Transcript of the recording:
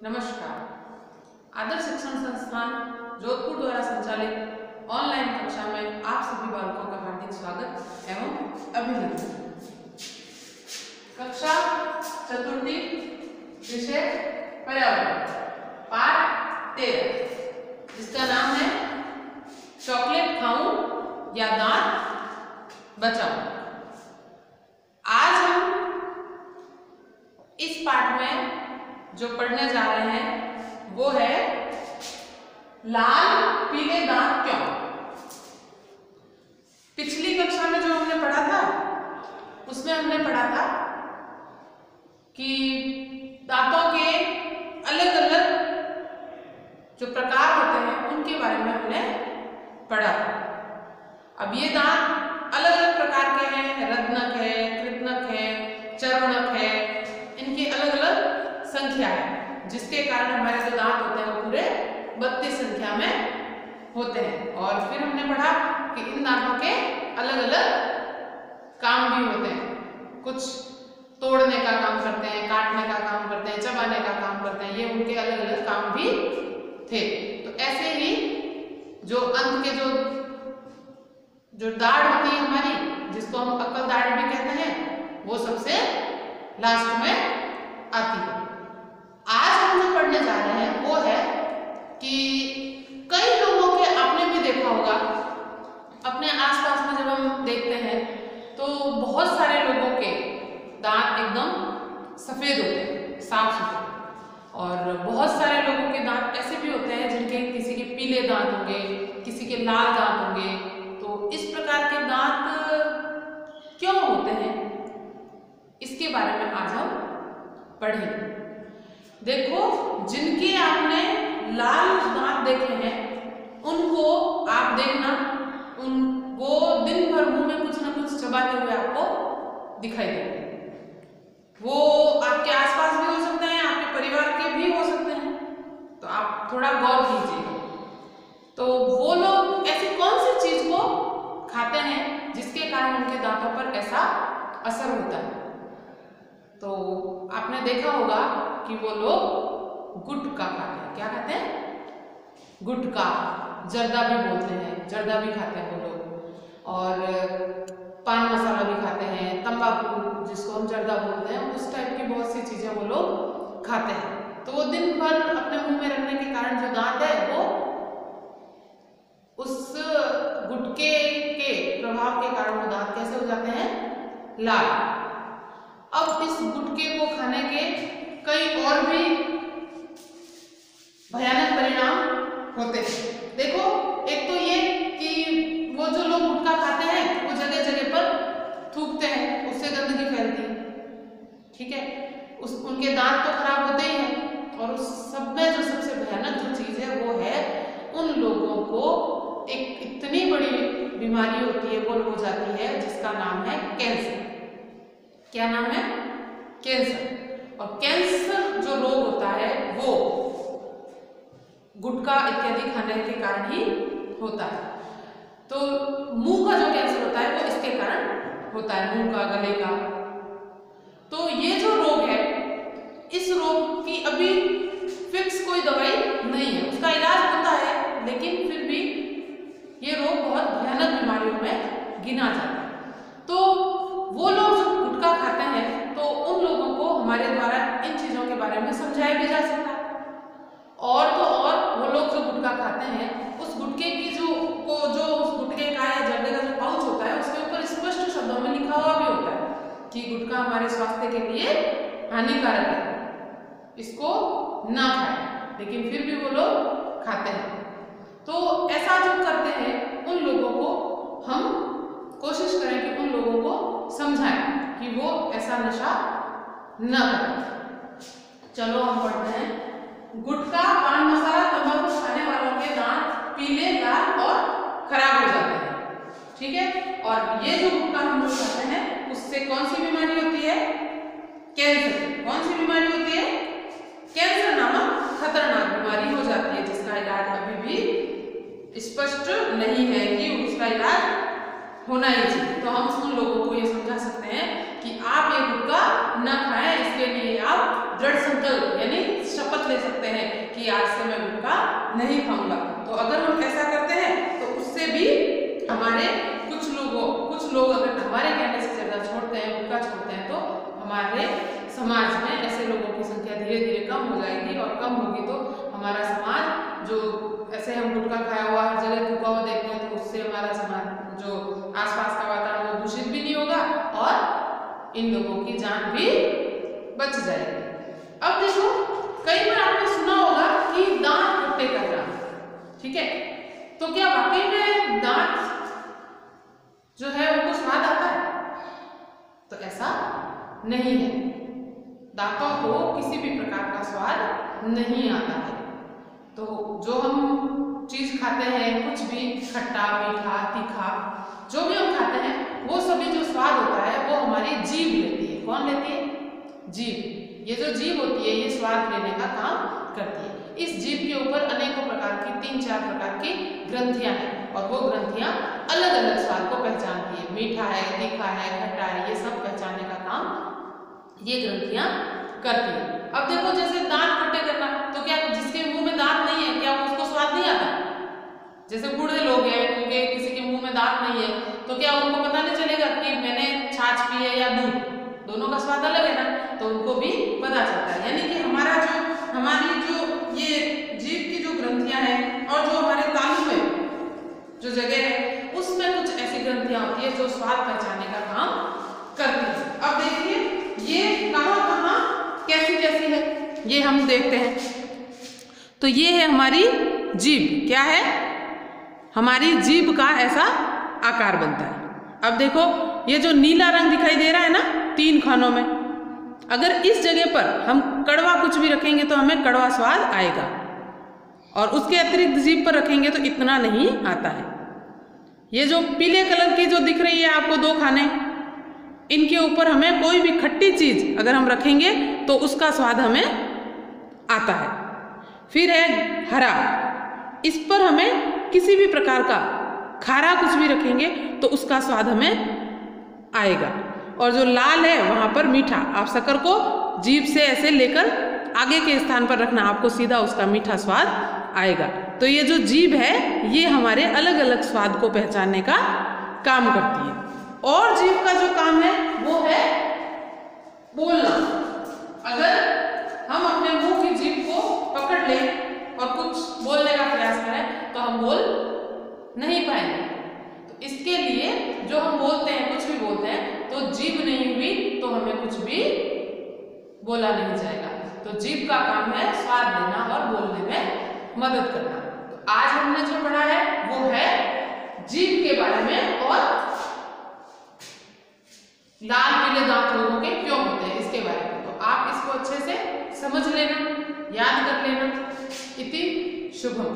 नमस्कार। आदर्श शिक्षण संस्थान जोधपुर द्वारा संचालित ऑनलाइन कक्षा में आप सभी बालकों का हार्दिक स्वागत एवं अभिनंदन। कक्षा चतुर्थी, विषय पर्यावरण, पाठ 13, जिसका नाम है चॉकलेट खाऊं या दांत बचाऊं। आज हम इस पाठ में जो पढ़ने जा रहे हैं वो है लाल पीले दांत क्यों। पिछली कक्षा में जो हमने पढ़ा था उसमें हमने पढ़ा था कि दांतों के अलग अलग जो प्रकार होते हैं उनके बारे में हमने पढ़ा था। अब ये दांत अलग अलग प्रकार के हैं, रत्नक है, कृतनक है, चर्वणक है, इनकी अलग अलग संख्या है, जिसके कारण हमारे जो दांत होते हैं वो पूरे 32 संख्या में होते हैं। और फिर हमने पढ़ा कि इन दांतों के अलग अलग काम भी होते हैं, कुछ तोड़ने का काम करते हैं, काटने का काम करते हैं, चबाने का काम करते हैं, ये उनके अलग अलग काम भी थे। तो ऐसे ही जो अंत के जो दाढ़ होती है हमारी, जिसको हम अक्कल दाढ़ भी कहते हैं, वो सबसे लास्ट में आती है। आज हम जो पढ़ने जा रहे हैं वो है कि कई लोगों के, आपने भी देखा होगा अपने आसपास में, जब हम देखते हैं तो बहुत सारे लोगों के दांत एकदम सफेद होते हैं, साफ सुथरे, और बहुत सारे लोगों के दांत ऐसे भी होते हैं जिनके किसी के पीले दांत होंगे, किसी के लाल दांत होंगे। तो इस प्रकार के दांत क्यों होते हैं, इसके बारे में आज हम पढ़ेंगे। देखो, जिनके आपने लाल दांत देखे हैं उनको आप देखना, वो दिन भर मुंह में कुछ ना कुछ चबाते हुए आपको दिखाई देंगे। वो आपके आसपास भी हो सकते हैं, आपके परिवार के भी हो सकते हैं, तो आप थोड़ा गौर कीजिए। तो वो लोग ऐसी कौन सी चीज को खाते हैं जिसके कारण उनके दांतों पर ऐसा असर होता है। तो आपने देखा होगा कि वो लोग गुटखा खाते हैं। क्या खाते हैं? गुटखा, जर्दा भी बोलते हैं, जर्दा भी खाते हैं वो लोग, और पान मसाला भी खाते हैं, तंबाकू जिसको हम जर्दा बोलते हैं, उस टाइप की बहुत सी चीजें वो लोग खाते हैं। तो वो दिन भर अपने मुंह में रखने के कारण जो दांत है वो उस गुटखे के प्रभाव के कारण वो दांत कैसे हो जाते हैं? लाल। अब इस गुटखे को खाने के कई और भी भयानक परिणाम होते हैं। देखो, एक तो ये कि वो जो लोग गुटखा खाते हैं वो जगह जगह पर थूकते हैं, उससे गंदगी फैलती है, ठीक है। उनके दांत तो खराब होते ही हैं, और उस सब में जो सबसे भयानक जो चीज है वो है उन लोगों को एक इतनी बड़ी बीमारी होती है, वो हो जाती है, जिसका नाम है कैंसर। क्या नाम है? कैंसर। और कैंसर जो रोग होता है वो गुटखा इत्यादि खाने के कारण ही होता है। तो मुंह का जो कैंसर होता है वो इसके कारण होता है, मुंह का, गले का। तो ये जो रोग है, इस रोग की अभी फिक्स कोई दवाई नहीं है, उसका इलाज होता है, लेकिन फिर भी ये रोग बहुत भयानक बीमारियों में गिना जाता है। तो वो लोग जो गुटखा खाते हैं, तो उन लोगों को हमारे द्वारा इन चीजों के बारे में समझाया भी जा सकता है। और तो और वो लोग जो गुटखा खाते हैं, उस गुटखे की जो उस गुटखे का या जर्दे का जो पाउच होता है, उसके ऊपर स्पष्ट शब्दों में लिखा हुआ भी होता है कि गुटखा हमारे स्वास्थ्य के लिए हानिकारक है, इसको ना खाएं, लेकिन फिर भी वो लोग खाते हैं। तो ऐसा जो करते हैं उन लोगों को हम कोशिश करें कि उन लोगों को समझाएं कि वो ऐसा नशा न करें। चलो हम पढ़ते हैं। गुटखा, पान मसाला, तंबाकू खाने वालों के दांत पीले, लाल और खराब हो जाते हैं, ठीक है। और ये जो गुटखा हम लोग खाते हैं उससे कौन सी बीमारी होती है? कैंसर। कौन सी बीमारी होती है? कैंसर नामक खतरनाक बीमारी हो जाती है, जिसका इलाज अभी भी स्पष्ट नहीं है कि उसका इलाज होना ही चाहिए। तो हम उन लोगों को ये समझा सकते हैं कि आप ये गुटखा न खाएं, इसके लिए आप दृढ़ संकल्प यानी शपथ ले सकते नहीं खाऊंगा। तो अगर हम ऐसा करते हैं तो उससे भी हमारे कुछ लोग अगर हमारे कहने से ज्यादा छोड़ते हैं, गुटखा छोड़ते हैं, तो हमारे समाज में ऐसे लोगों की संख्या धीरे धीरे कम हो जाएगी, और कम होगी तो हमारा समाज, जो ऐसे हम गुटखा खाया हुआ हर जगह थूका हुआ देखते हैं, तो उससे हमारा समाज जो आसपास का वातावरण वो दूषित भी नहीं होगा और इन लोगों की जान भी बच जाएगी। अब देखो, कई बार आपने सुना होगा कि दांत खट्टे करना, ठीक है, तो क्या वाकई में दांत जो है उनको स्वाद आता है? तो ऐसा नहीं है, दांतों को किसी भी प्रकार का स्वाद नहीं आता है। तो जो हम चीज खाते हैं, कुछ भी खट्टा, मीठा, तीखा, जो भी हम खाते हैं, वो सभी जो स्वाद होता है वो हमारी जीभ लेती है। कौन लेती है? जीभ। ये जो जीभ होती है ये स्वाद लेने का काम करती है। इस जीभ के ऊपर अनेकों प्रकार की 3-4 प्रकार की ग्रंथियां हैं, और वो ग्रंथियां अलग अलग स्वाद को पहचानती है। मीठा है, तीखा है, खट्टा है, ये सब पहचानने का काम ये ग्रंथियां करती है। अब देखो, जैसे दांत खट्टे करना, तो क्या जिसके मुंह में दांत नहीं है क्या उसको स्वाद नहीं आता? जैसे बूढ़े लोग हैं, उनके किसी के मुंह में दांत नहीं है, तो क्या उनको पता नहीं चलेगा कि मैंने छाछ पी है या दूध? दोनों का स्वाद अलग है ना, तो उनको भी पता चलता है। यानी कि हमारी जो ये जीभ की जो ग्रंथियां हैं, और जो हमारे तालू में जो जगह है, उसमें कुछ ऐसी ग्रंथियां होती है जो स्वाद पहचानने का काम करती है। अब देखिए, ये कहाँ कैसी है, ये हम देखते हैं। तो ये है हमारी जीभ। क्या है? हमारी जीभ का ऐसा आकार बनता है। अब देखो, ये जो नीला रंग दिखाई दे रहा है ना 3 खानों में, अगर इस जगह पर हम कड़वा कुछ भी रखेंगे तो हमें कड़वा स्वाद आएगा, और उसके अतिरिक्त जीभ पर रखेंगे तो इतना नहीं आता है। ये जो पीले कलर की जो दिख रही है आपको 2 खाने, इनके ऊपर हमें कोई भी खट्टी चीज अगर हम रखेंगे तो उसका स्वाद हमें आता है। फिर है हरा, इस पर हमें किसी भी प्रकार का खारा कुछ भी रखेंगे तो उसका स्वाद हमें आएगा। और जो लाल है वहां पर मीठा, आप शक्कर को जीभ से ऐसे लेकर आगे के स्थान पर रखना, आपको सीधा उसका मीठा स्वाद आएगा। तो ये जो जीभ है ये हमारे अलग अलग स्वाद को पहचानने का काम करती है। और जीभ का जो काम है वो है बोलना। अगर हम अपने मुंह की जीभ को पकड़ लें और कुछ बोलने का प्रयास करें तो हम बोल नहीं पाएंगे। तो इसके लिए जो हम बोलते हैं, कुछ भी बोलते हैं, तो जीभ नहीं हुई तो हमें कुछ भी बोला नहीं जाएगा। तो जीभ का काम है स्वाद लेना और बोलने में मदद करना। तो आज हमने जो पढ़ा है वो है जीभ के बारे में, और लाल पीले दांत लोगों के क्यों होते हैं इसके बारे में। तो आप इसको अच्छे से समझ लेना, याद कर लेना। इति शुभम।